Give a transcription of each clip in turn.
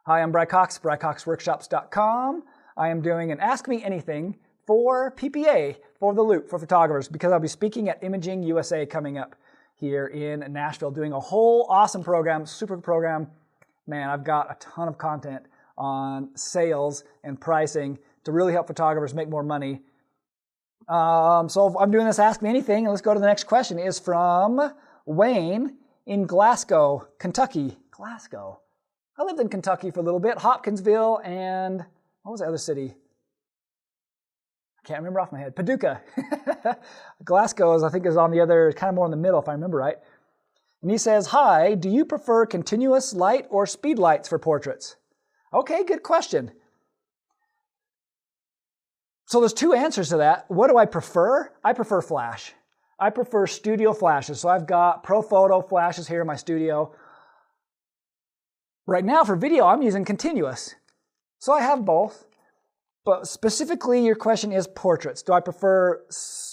Hi, I'm Bry Cox, BryCoxWORKSHOPS.com. I am doing an Ask Me Anything for PPA, for the Loop, for photographers, because I'll be speaking at ImagingUSA coming up here in Nashville, doing a whole awesome program, super program. Man, I've got a ton of content on sales and pricing to really help photographers make more money. So I'm doing this Ask Me Anything, and let's go to the next question. It is from Wayne in Glasgow, Kentucky. Glasgow. I lived in Kentucky for a little bit, Hopkinsville, and what was the other city? I can't remember off my head. Paducah. Glasgow is, I think, is on the other, kind of more in the middle, if I remember right. And he says, hi, do you prefer continuous light or speed lights for portraits? Okay, good question. So there's two answers to that. What do I prefer? I prefer flash. I prefer studio flashes. So I've got Pro Photo flashes here in my studio. Right now for video, I'm using continuous. So I have both. But specifically, your question is portraits. Do I prefer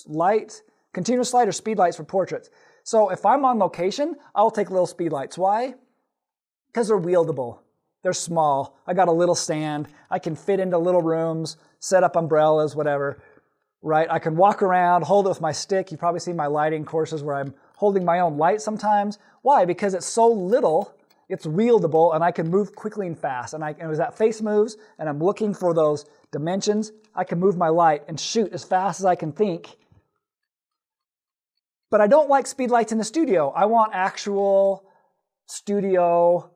light, continuous light or speed lights for portraits? So if I'm on location, I'll take little speed lights. Why? Because they're wieldable. They're small. I got a little stand. I can fit into little rooms, set up umbrellas, whatever. Right? I can walk around, hold it with my stick. You've probably seen my lighting courses where I'm holding my own light sometimes. Why? Because it's so little, it's wieldable, and I can move quickly and fast. And as that face moves, and I'm looking for those dimensions, I can move my light and shoot as fast as I can think. But I don't like speed lights in the studio. I want actual studio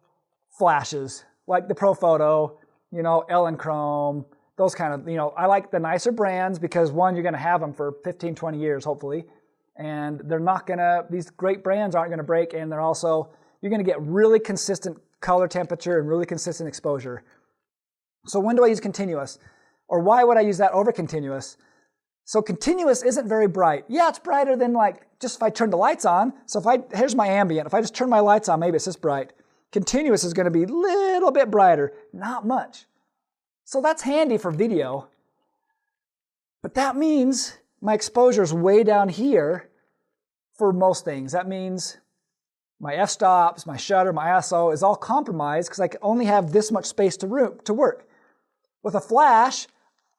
flashes, like the Pro Photo, Ellen Chrome, those kind of, I like the nicer brands because one, you're gonna have them for 15, 20 years, hopefully. And they're not gonna, these great brands aren't gonna break, and they're also, you're gonna get really consistent color temperature and really consistent exposure. So when do I use continuous? Or why would I use that over continuous? So continuous isn't very bright. Yeah, it's brighter than just if I turn the lights on. So here's my ambient. If I just turn my lights on, maybe it's this bright. Continuous is gonna be a little bit brighter, not much. So that's handy for video. But that means my exposure is way down here for most things. That means my f-stops, my shutter, my ISO is all compromised because I only have this much space to work. With a flash,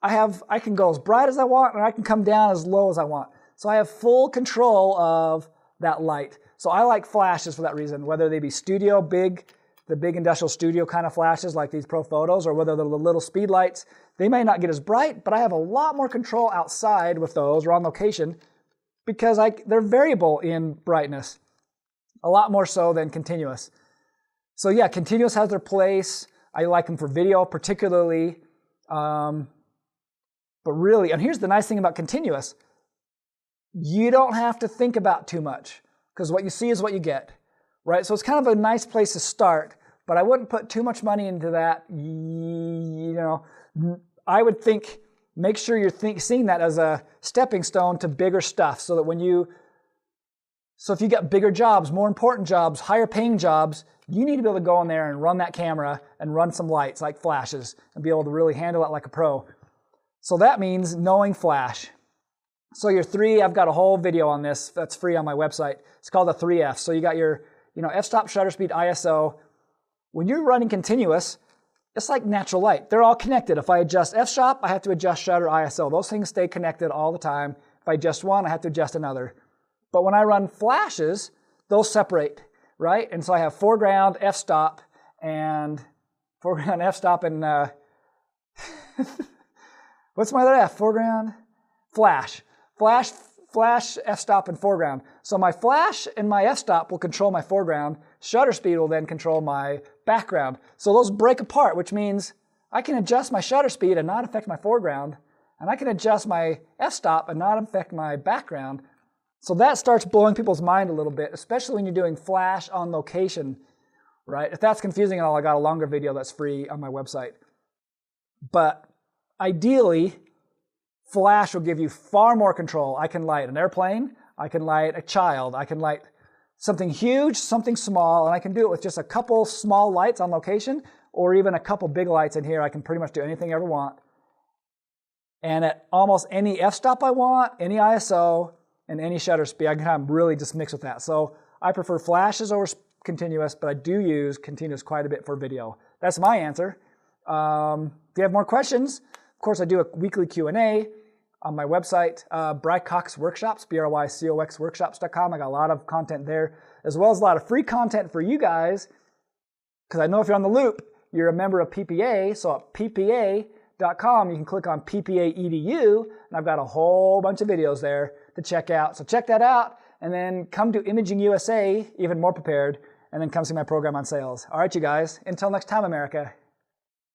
I can go as bright as I want, and I can come down as low as I want. So I have full control of that light. So I like flashes for that reason, whether they be studio, the big industrial studio kind of flashes like these Pro Photos, or whether they're the little speed lights. They may not get as bright, but I have a lot more control outside with those or on location because they're variable in brightness. A lot more so than continuous. So yeah, continuous has their place. I like them for video particularly. But really, and here's the nice thing about continuous. You don't have to think about too much because what you see is what you get, right? So it's kind of a nice place to start, but I wouldn't put too much money into that. I would make sure you're seeing that as a stepping stone to bigger stuff so that so if you get bigger jobs, more important jobs, higher paying jobs, you need to be able to go in there and run that camera and run some lights like flashes and be able to really handle it like a pro. So that means knowing flash. So your three, I've got a whole video on this that's free on my website. It's called the 3F. So you got your f-stop, shutter speed, ISO. When you're running continuous, it's like natural light. They're all connected. If I adjust f-stop, I have to adjust shutter, ISO. Those things stay connected all the time. If I adjust one, I have to adjust another. But when I run flashes, those separate, right? And so I have foreground, f-stop, and what's my other F? Foreground? Flash. Flash, f-stop, and foreground. So my flash and my f-stop will control my foreground. Shutter speed will then control my background. So those break apart, which means I can adjust my shutter speed and not affect my foreground, and I can adjust my f-stop and not affect my background. So that starts blowing people's mind a little bit, especially when you're doing flash on location, right? If that's confusing at all, I got a longer video that's free on my website. But ideally, flash will give you far more control. I can light an airplane, I can light a child, I can light something huge, something small, and I can do it with just a couple small lights on location or even a couple big lights in here. I can pretty much do anything I ever want. And at almost any f-stop I want, any ISO, and any shutter speed, I can kind of really just mix with that. So I prefer flashes over continuous, but I do use continuous quite a bit for video. that's my answer. If you have more questions, of course, I do a weekly Q&A on my website, BryCoxWORKSHOPS, BryCoxWORKSHOPS.com. I got a lot of content there, as well as a lot of free content for you guys, because I know if you're on the loop, you're a member of PPA. So at PPA.com, you can click on PPA EDU, and I've got a whole bunch of videos there to check out. So check that out, and then come to Imaging USA, even more prepared, and then come see my program on sales. All right, you guys. Until next time, America.